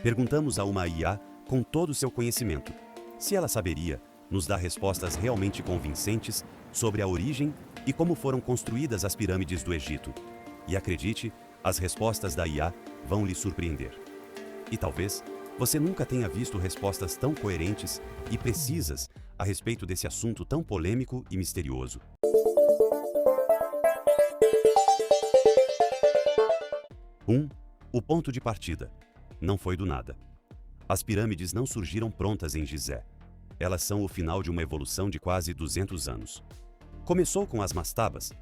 Perguntamos a uma IA com todo o seu conhecimento se ela saberia nos dar respostas realmente convincentes sobre a origem e como foram construídas as pirâmides do Egito. E acredite, as respostas da IA vão lhe surpreender. E talvez você nunca tenha visto respostas tão coerentes e precisas a respeito desse assunto tão polêmico e misterioso. 1. O ponto de partida. Não foi do nada. As pirâmides não surgiram prontas em Gizé. Elas são o final de uma evolução de quase 200 anos. Começou com as mastabas,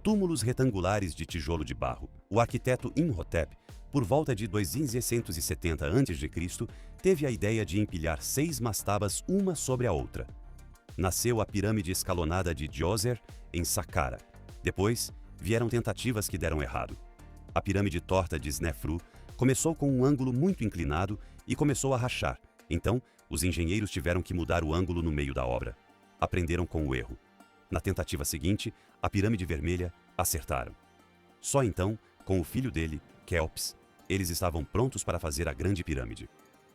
túmulos retangulares de tijolo de barro. O arquiteto Imhotep, por volta de 2670 a.C., teve a ideia de empilhar 6 mastabas uma sobre a outra. Nasceu a pirâmide escalonada de Djoser, em Saqqara. Depois, vieram tentativas que deram errado. A pirâmide torta de Snefru começou com um ângulo muito inclinado e começou a rachar. Então, os engenheiros tiveram que mudar o ângulo no meio da obra. Aprenderam com o erro. Na tentativa seguinte, a pirâmide vermelha, acertaram. Só então, com o filho dele, Quéops, eles estavam prontos para fazer a grande pirâmide.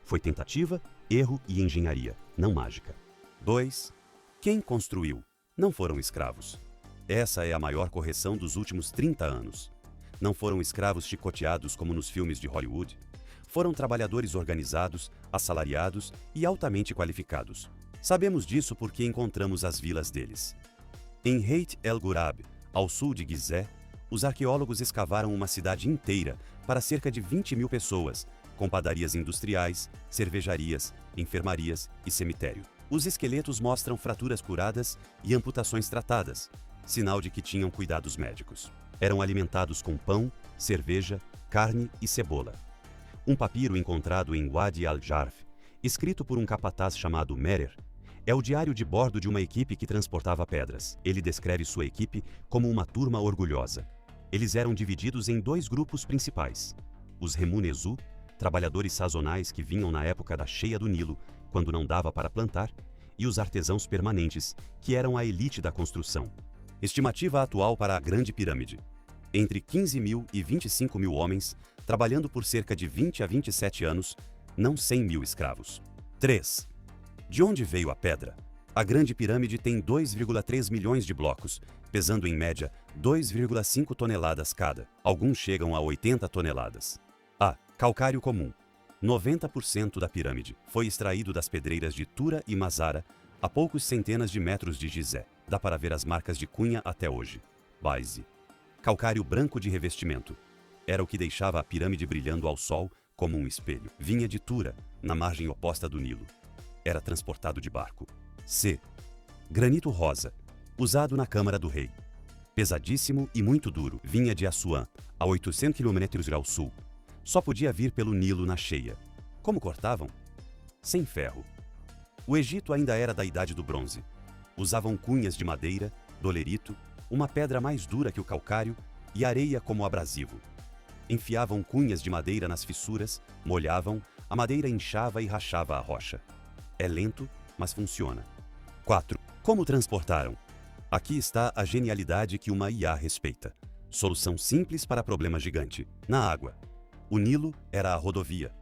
Foi tentativa, erro e engenharia, não mágica. 2. Quem construiu? Não foram escravos. Essa é a maior correção dos últimos 30 anos. Não foram escravos chicoteados como nos filmes de Hollywood. Foram trabalhadores organizados, assalariados e altamente qualificados. Sabemos disso porque encontramos as vilas deles. Em Heit el-Ghurab, ao sul de Gizé, os arqueólogos escavaram uma cidade inteira para cerca de 20.000 pessoas, com padarias industriais, cervejarias, enfermarias e cemitério. Os esqueletos mostram fraturas curadas e amputações tratadas, sinal de que tinham cuidados médicos. Eram alimentados com pão, cerveja, carne e cebola. Um papiro encontrado em Wadi al-Jarf, escrito por um capataz chamado Merer, é o diário de bordo de uma equipe que transportava pedras. Ele descreve sua equipe como uma turma orgulhosa. Eles eram divididos em 2 grupos principais. Os Remunezu, trabalhadores sazonais que vinham na época da cheia do Nilo, quando não dava para plantar, e os artesãos permanentes, que eram a elite da construção. Estimativa atual para a Grande Pirâmide: entre 15.000 e 25.000 homens, trabalhando por cerca de 20 a 27 anos, não 100.000 escravos. 3. De onde veio a pedra? A Grande Pirâmide tem 2,3 milhões de blocos, pesando em média 2,5 toneladas cada. Alguns chegam a 80 toneladas. A. Calcário comum. 90% da pirâmide foi extraído das pedreiras de Tura e Mazara, a poucos centenas de metros de Gizé. Dá para ver as marcas de cunha até hoje. Base. Calcário branco de revestimento. Era o que deixava a pirâmide brilhando ao sol como um espelho. Vinha de Tura, na margem oposta do Nilo. Era transportado de barco. C. Granito rosa, usado na Câmara do Rei. Pesadíssimo e muito duro. Vinha de Assuã, a 800 km ao sul. Só podia vir pelo Nilo na cheia. Como cortavam? Sem ferro. O Egito ainda era da Idade do Bronze. Usavam cunhas de madeira, dolerito, uma pedra mais dura que o calcário e areia como abrasivo. Enfiavam cunhas de madeira nas fissuras, molhavam, a madeira inchava e rachava a rocha. É lento, mas funciona. 4. Como transportaram? Aqui está a genialidade que uma IA respeita. Solução simples para problema gigante. Na água. O Nilo era a rodovia.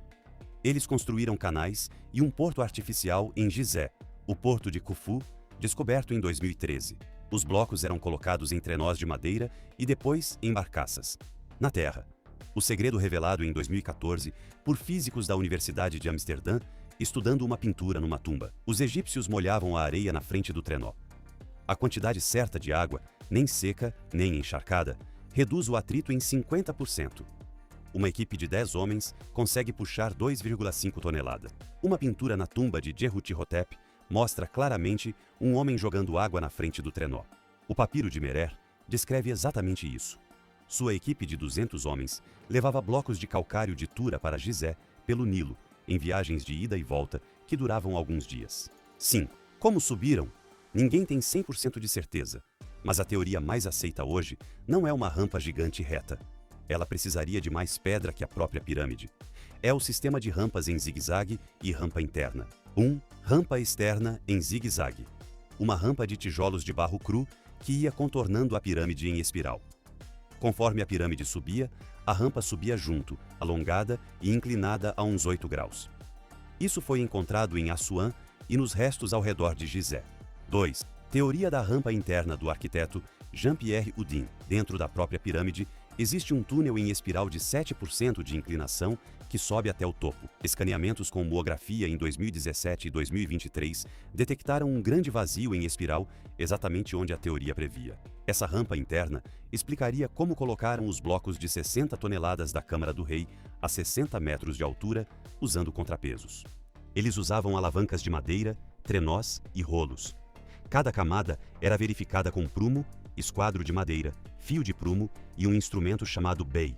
Eles construíram canais e um porto artificial em Gizé, o porto de Khufu, descoberto em 2013. Os blocos eram colocados em trenós de madeira e depois em barcaças. Na terra. O segredo revelado em 2014 por físicos da Universidade de Amsterdã, estudando uma pintura numa tumba. Os egípcios molhavam a areia na frente do trenó. A quantidade certa de água, nem seca, nem encharcada, reduz o atrito em 50%. Uma equipe de 10 homens consegue puxar 2,5 toneladas. Uma pintura na tumba de Djehutihotep mostra claramente um homem jogando água na frente do trenó. O papiro de Merer descreve exatamente isso. Sua equipe de 200 homens levava blocos de calcário de Tura para Gizé pelo Nilo, em viagens de ida e volta que duravam alguns dias. 5. Como subiram? Ninguém tem 100% de certeza, mas a teoria mais aceita hoje não é uma rampa gigante reta. Ela precisaria de mais pedra que a própria pirâmide. É o sistema de rampas em zigue-zague e rampa interna. 1. Rampa externa em zigue-zague. Uma rampa de tijolos de barro cru que ia contornando a pirâmide em espiral. Conforme a pirâmide subia, a rampa subia junto, alongada e inclinada a uns 8 graus. Isso foi encontrado em Assuã e nos restos ao redor de Gizé. 2. Teoria da rampa interna do arquiteto Jean-Pierre Houdin. Dentro da própria pirâmide, existe um túnel em espiral de 7% de inclinação que sobe até o topo. Escaneamentos com muografia em 2017 e 2023 detectaram um grande vazio em espiral exatamente onde a teoria previa. Essa rampa interna explicaria como colocaram os blocos de 60 toneladas da Câmara do Rei a 60 metros de altura, usando contrapesos. Eles usavam alavancas de madeira, trenós e rolos. Cada camada era verificada com prumo, esquadro de madeira, fio de prumo e um instrumento chamado bay,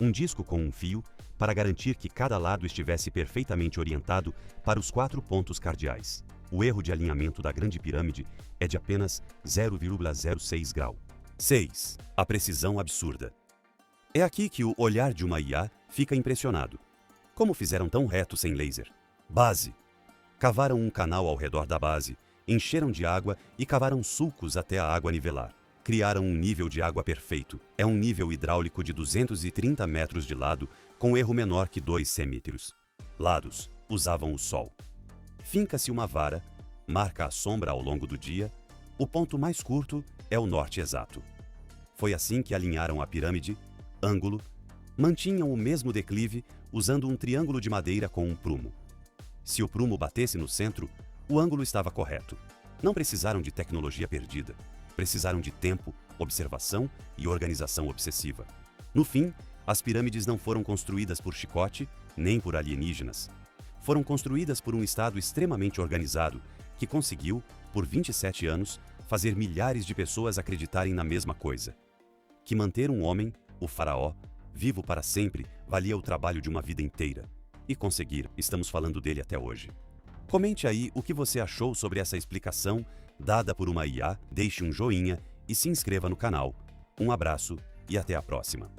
um disco com um fio, para garantir que cada lado estivesse perfeitamente orientado para os 4 pontos cardeais. O erro de alinhamento da Grande Pirâmide é de apenas 0,06 grau. 6. A precisão absurda. É aqui que o olhar de uma IA fica impressionado. Como fizeram tão reto sem laser? Base. Cavaram um canal ao redor da base, encheram de água e cavaram sulcos até a água nivelar. Criaram um nível de água perfeito. É um nível hidráulico de 230 metros de lado, com erro menor que 2 semíteros. Lados. Usavam o sol. Finca-se uma vara, marca a sombra ao longo do dia. O ponto mais curto é o norte exato. Foi assim que alinharam a pirâmide, ângulo, mantinham o mesmo declive usando um triângulo de madeira com um prumo. Se o prumo batesse no centro, o ângulo estava correto. Não precisaram de tecnologia perdida. Precisaram de tempo, observação e organização obsessiva. No fim, as pirâmides não foram construídas por chicote, nem por alienígenas. Foram construídas por um Estado extremamente organizado, que conseguiu, por 27 anos, fazer milhares de pessoas acreditarem na mesma coisa. Que manter um homem, o faraó, vivo para sempre, valia o trabalho de uma vida inteira. E conseguir, estamos falando dele até hoje. Comente aí o que você achou sobre essa explicação dada por uma IA, deixe um joinha e se inscreva no canal. Um abraço e até a próxima.